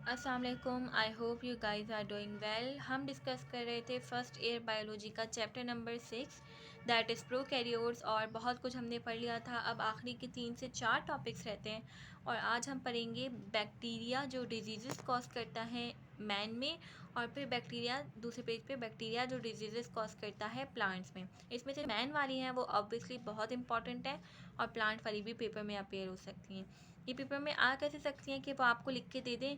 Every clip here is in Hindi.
अस्सलाम वालेकुम। I hope you guys are doing well. हम डिस्कस कर रहे थे फर्स्ट ईयर बायोलॉजी का chapter number 6 that is prokaryotes और बहुत कुछ हमने पढ़ लिया था। अब आखिरी के 3 से 4 टॉपिक्स रहते हैं और आज हम पढ़ेंगे बैक्टीरिया जो डिजीज़ कॉज करता है मैन में, और फिर बैक्टीरिया दूसरे पेज पे बैक्टीरिया जो डिजीज़ कॉज करता है प्लांट्स में। इसमें से मैन वाली हैं वो ऑब्वियसली बहुत इंपॉर्टेंट है और प्लांट वाली भी पेपर में अपेयर हो सकती हैं। ये पेपर में आ कैसे सकती हैं कि वो आपको लिख के दे दें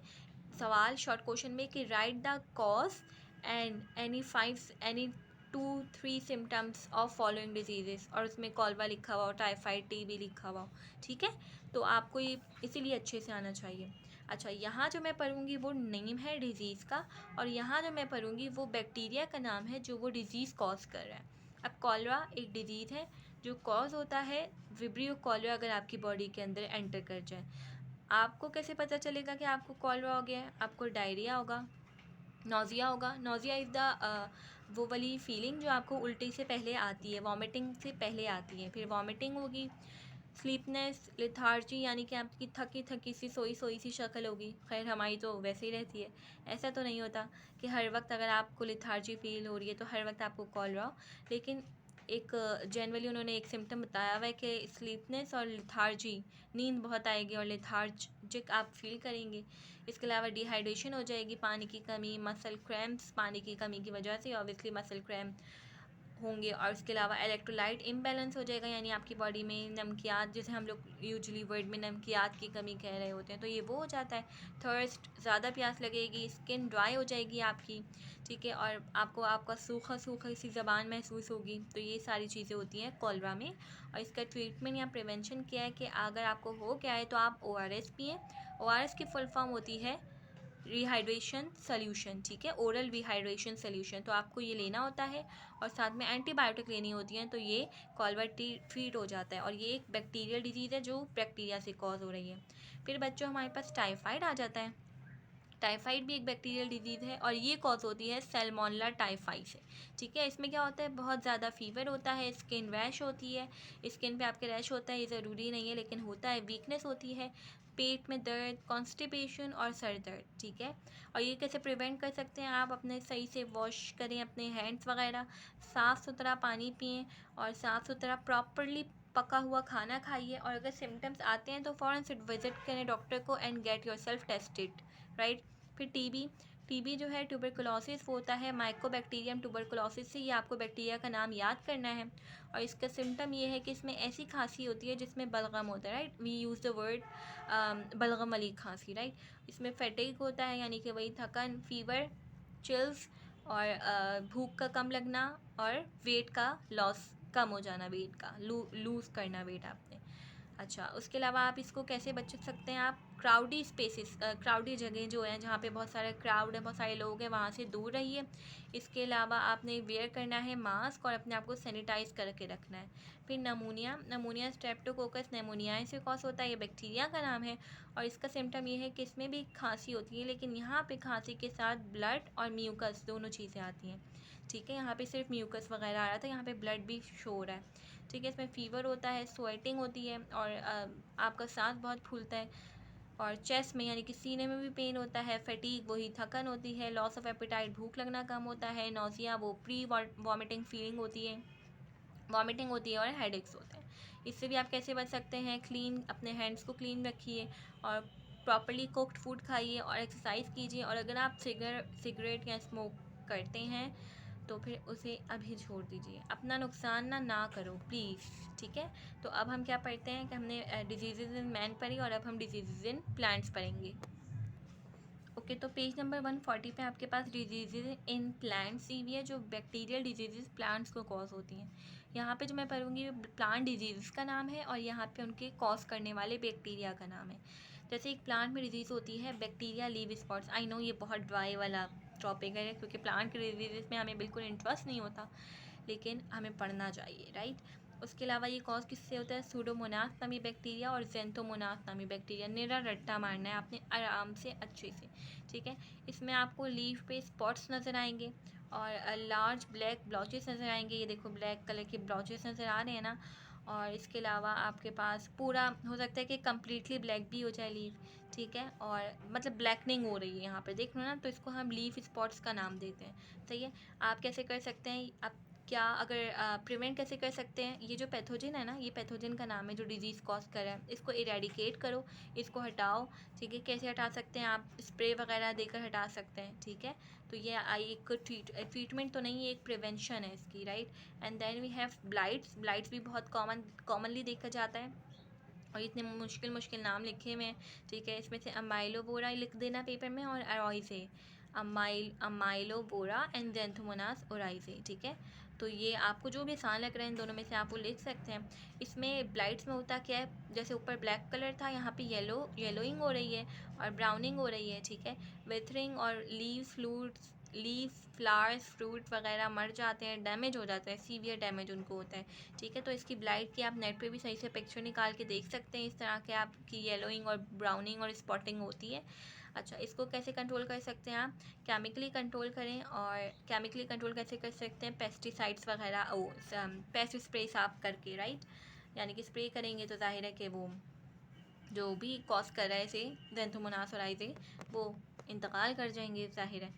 सवाल शॉर्ट क्वेश्चन में कि right the cause and any 2-3 symptoms of following diseases, और उसमें कॉलरा लिखा हुआ हो, टाइफाइड, टीबी लिखा हुआ हो। ठीक है, तो आपको ये इसीलिए अच्छे से आना चाहिए। अच्छा, यहाँ जो मैं पढ़ूँगी वो नेम है डिजीज़ का, और यहाँ जो मैं पढ़ूँगी वो बैक्टीरिया का नाम है जो वो डिज़ीज़ कॉज कर रहा है। अब कॉलरा एक डिजीज़ है जो कॉज होता है विब्रियो कॉलरा अगर आपकी बॉडी के अंदर एंटर कर जाए। आपको कैसे पता चलेगा कि आपको कॉलरा हो गया है? आपको डायरिया होगा, नौजिया होगा। नौजिया इज़ द वो वाली फीलिंग जो आपको उल्टी से पहले आती है, वॉमिटिंग से पहले आती है। फिर वॉमिटिंग होगी, स्लीपनेस, लेथार्जी यानी कि आपकी थकी थकी सी सोई सोई सी शक्ल होगी। खैर हमारी तो वैसे ही रहती है, ऐसा तो नहीं होता कि हर वक्त अगर आपको लेथार्जी फील हो रही है तो हर वक्त आपको कॉलरा हो, लेकिन एक जनरली उन्होंने एक सिम्टम बताया हुआ है कि स्लीपनेस और लेथार्जी, नींद बहुत आएगी और लेथार्जिक आप फील करेंगे। इसके अलावा डिहाइड्रेशन हो जाएगी, पानी की कमी, मसल क्रैम्प्स पानी की कमी की वजह से ऑब्वियसली मसल क्रैम्प होंगे, और इसके अलावा इलेक्ट्रोलाइट इम्बैलेंस हो जाएगा, यानी आपकी बॉडी में नमकियात, जैसे हम लोग यूजुअली वर्ड में नमकियात की कमी कह रहे होते हैं, तो ये वो हो जाता है। थर्स्ट, ज़्यादा प्यास लगेगी, स्किन ड्राई हो जाएगी आपकी, ठीक है, और आपको आपका सूखा सूखा सी ज़बान महसूस होगी। तो ये सारी चीज़ें होती हैं कॉलरा में, और इसका ट्रीटमेंट या प्रिवेंशन क्या है कि अगर आपको हो गया है तो आप ORS पिएँ। ORS की फुल फॉर्म होती है रिहाइड्रेशन सोल्यूशन, ठीक है, ओरल रिहाइड्रेशन सोल्यूशन। तो आपको ये लेना होता है और साथ में एंटीबायोटिक लेनी होती हैं, तो ये कॉलरा ट्रीट हो जाता है। और ये एक बैक्टीरियल डिजीज़ है जो बैक्टीरिया से कॉज हो रही है। फिर बच्चों हमारे पास टाइफाइड आ जाता है। टाइफाइड भी एक बैक्टीरियल डिजीज़ है और ये कॉज होती है सैल्मोनेला टाइफाई से। ठीक है, इसमें क्या होता है, बहुत ज़्यादा फीवर होता है, स्किन रैश होती है, स्किन पे आपके रैश होता है, ये ज़रूरी नहीं है लेकिन होता है, वीकनेस होती है, पेट में दर्द, कॉन्स्टिपेशन और सर दर्द। ठीक है, और ये कैसे प्रिवेंट कर सकते हैं आप, अपने सही से वॉश करें अपने हैंड्स वगैरह, साफ़ सुथरा पानी पिएँ और साफ़ सुथरा प्रॉपरली पका हुआ खाना खाइए, और अगर सिम्टम्स आते हैं तो फ़ौरन से विज़िट करें डॉक्टर को and get yourself tested, right. फिर टीबी जो है ट्यूबरकुलोसिस वो होता है माइकोबैक्टीरियम ट्यूबरकुलोसिस से। ये आपको बैक्टीरिया का नाम याद करना है, और इसका सिम्टम ये है कि इसमें ऐसी खांसी होती है जिसमें बलगम होता है, right. We use the word बलगम वाली खांसी, राइट। इसमें फैटिग होता है यानी कि वही थकन, फीवर, चिल्स, और भूख का कम लगना, और वेट का लॉस, कम हो जाना, वेट का लूज़ करना वेट आपने। अच्छा, उसके अलावा आप इसको कैसे बच सकते हैं, आप क्राउडी स्पेसेस, क्राउडी जगह जो है जहाँ पे बहुत सारे क्राउड है, बहुत सारे लोग हैं, वहाँ से दूर रहिए। इसके अलावा आपने वेयर करना है मास्क और अपने आप को सैनिटाइज करके रखना है। फिर नमूनिया स्ट्रेप्टोकोकस नेमोनियाई से कॉज होता है, ये बैक्टीरिया का नाम है, और इसका सिम्टम ये है कि इसमें भी खांसी होती है, लेकिन यहाँ पे खांसी के साथ ब्लड और म्यूकस दोनों चीज़ें आती हैं। ठीक है, यहाँ पे सिर्फ म्यूकस वगैरह आ रहा था, यहाँ पे ब्लड भी शो हो रहा है। ठीक है, इसमें फ़ीवर होता है, स्वेटिंग होती है, और आपका सांस बहुत फूलता है, और चेस्ट में यानी कि सीने में भी पेन होता है, फटीग वही थकन होती है, लॉस ऑफ एपेटाइट भूख लगना कम होता है, नौसिया वो प्री वॉमिटिंग फीलिंग होती है, वॉमिटिंग होती है, और हेडेक्स होते हैं। इससे भी आप कैसे बच सकते हैं, क्लीन अपने हैंड्स को क्लीन रखिए, और प्रॉपर्ली कुक्ड फूड खाइए, और एक्सरसाइज कीजिए, और अगर आप सिगरेट या स्मोक करते हैं तो फिर उसे अभी छोड़ दीजिए, अपना नुकसान ना करो प्लीज़। ठीक है, तो अब हम क्या पढ़ते हैं कि हमने डिजीज़ इन मैन पढ़ी, और अब हम डिजीज़ इन प्लांट्स पढ़ेंगे। ओके, तो पेज नंबर 140 पे आपके पास डिजीज़ इन प्लांट्स दी हुई है, जो बैक्टीरियल डिजीज़ प्लांट्स को कॉज होती हैं। यहाँ पे जो मैं पढ़ूँगी प्लांट डिजीज़ का नाम है, और यहाँ पे उनके कॉज करने वाले बैक्टीरिया का नाम है। जैसे एक प्लांट में डिजीज़ होती है bacteria leave spots. I know ये बहुत ड्राई वाला टॉपिक है क्योंकि प्लांट के डिजीज़ में हमें बिल्कुल इंटरेस्ट नहीं होता, लेकिन हमें पढ़ना चाहिए, राइट। उसके अलावा ये कॉज किससे होता है, सूडोमोनास नामी बैक्टीरिया और जेंथोमोनास नामी बैक्टीरिया। निरा रट्टा मारना है आपने आराम से अच्छे से। ठीक है, इसमें आपको लीफ पे स्पॉट्स नज़र आएंगे और लार्ज ब्लैक ब्लॉचेस नज़र आएंगे। ये देखो ब्लैक कलर के ब्लॉचेस नज़र आ रहे हैं ना, और इसके अलावा आपके पास पूरा हो सकता है कि कम्प्लीटली ब्लैक भी हो जाए लीफ, ठीक है, और मतलब ब्लैकनिंग हो रही है यहाँ पे देख लो ना, तो इसको हम लीफ स्पॉट्स का नाम देते हैं, सही है। आप कैसे कर सकते हैं, आप क्या अगर प्रिवेंट कैसे कर सकते हैं, ये जो पैथोजन है ना, ये पैथोजन का नाम है जो डिजीज़ कॉज कर रहा है, इसको इरेडिकेट करो, इसको हटाओ, ठीक है। कैसे हटा सकते हैं, आप स्प्रे वगैरह देकर हटा सकते हैं, ठीक है। तो ये एक ट्रीटमेंट तो नहीं, ये एक प्रिवेंशन है इसकी, right. And then we have blights भी बहुत कॉमनली देखा जाता है, और इतने मुश्किल मुश्किल नाम लिखे हुए हैं, ठीक है। इसमें से अमाइलोबोरा लिख देना पेपर में, और अरॉइजे, अमाइलोबोरा एंड जेंथोमोनास ओराइजे, ठीक है। तो ये आपको जो भी आसान लग रहे हैं इन दोनों में से आप वो लिख सकते हैं। इसमें ब्लाइट्स में होता क्या है, जैसे ऊपर ब्लैक कलर था, यहाँ पे येलोइंग हो रही है और ब्राउनिंग हो रही है, ठीक है। विथरिंग और लीव फ्लावर्स फ्रूट वगैरह मर जाते हैं, डैमेज हो जाता है, सीवियर डैमेज उनको होता है, ठीक है। तो इसकी ब्लाइट की आप नेट पे भी सही से पिक्चर निकाल के देख सकते हैं, इस तरह के आपकी येलोइंग और ब्राउनिंग और स्पॉटिंग होती है। अच्छा, इसको कैसे कंट्रोल कर सकते हैं आप, केमिकली कंट्रोल करें। और केमिकली कंट्रोल कैसे कर सकते हैं, पेस्टिसाइड्स वगैरह पेस्ट स्प्रे साफ करके, राइट। यानी कि स्प्रे करेंगे तो जाहिर है कि वो जो भी कॉज कर रहा है इसे जेंथोमोनास ओराइजे वो इंतकाल कर जाएंगे, जाहिर है।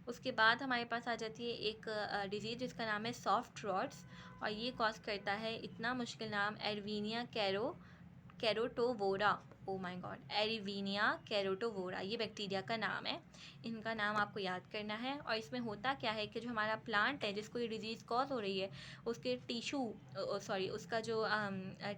उसके बाद हमारे पास आ जाती है एक डिजीज़ जिसका नाम है सॉफ्ट रॉट्स, और ये कॉज करता है, इतना मुश्किल नाम, एरवीनिया कैरोटोवोरा, ओ माय गॉड, एरवीनिया कैरोटोवोरा, ये बैक्टीरिया का नाम है। इनका नाम आपको याद करना है। और इसमें होता क्या है कि जो हमारा प्लांट है जिसको ये डिजीज़ कॉज हो रही है, उसके उसका जो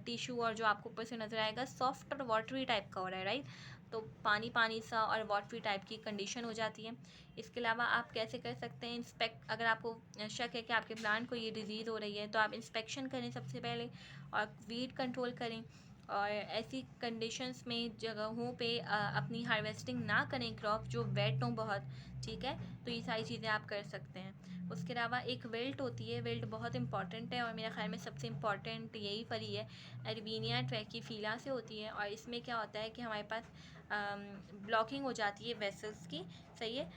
टिशू और जो आपको ऊपर से नज़र आएगा सॉफ्ट और वाटरी टाइप का हो रहा है, राइट। तो पानी पानी सा और वाटरी टाइप की कंडीशन हो जाती है। इसके अलावा आप कैसे कर सकते हैं, अगर आपको शक है कि आपके प्लांट को ये डिज़ीज़ हो रही है, तो आप इंस्पेक्शन करें सबसे पहले, और वीड कंट्रोल करें। और ऐसी कंडीशंस में जगहों पे अपनी हार्वेस्टिंग ना करें क्रॉप जो वेट हों बहुत, ठीक है। तो ये सारी चीज़ें आप कर सकते हैं। उसके अलावा एक विल्ट होती है, विल्ट बहुत इंपॉर्टेंट है, और मेरे ख्याल में सबसे इम्पॉर्टेंट यही फली है, एरवीनिया ट्रैकीफिला से होती है। और इसमें क्या होता है कि हमारे पास ब्लॉकिंग हो जाती है वेसल्स की, सही है।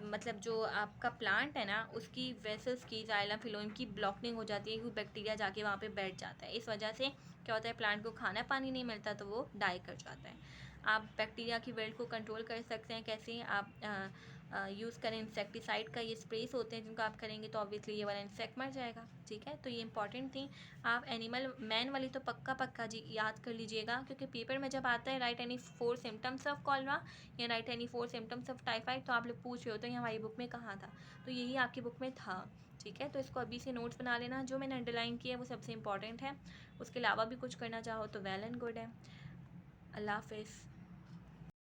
मतलब जो आपका प्लांट है ना, उसकी वेसल्स की, जाइलम फिलोइम की ब्लॉकिंग हो जाती है, क्योंकि बैक्टीरिया जाके वहाँ पे बैठ जाता है। इस वजह से क्या होता है, प्लांट को खाना पानी नहीं मिलता, तो वो डाई कर जाता है। आप बैक्टीरिया की विल्ट को कंट्रोल कर सकते हैं कैसे, आप यूज़ करें इंसेक्टिसाइड का, ये स्प्रेस होते हैं जिनको आप करेंगे तो ऑब्वियसली ये वाला इंसेक्ट मर जाएगा, ठीक है। तो ये इंपॉर्टेंट थी। आप एनिमल मैन वाली तो पक्का जी याद कर लीजिएगा, क्योंकि पेपर में जब आता है right any 4 symptoms of cholera या right any 4 symptoms of typhoid, तो आप लोग पूछ रहे होते हैं हमारी बुक में कहाँ था, तो यही आपकी बुक में था, ठीक है। तो इसको अभी से नोट्स बना लेना, जो मैंने अंडरलाइन किया है वो सबसे इंपॉर्टेंट है। उसके अलावा भी कुछ करना चाहो तो वेल एंड गुड है। अल्लाह हाफिज़।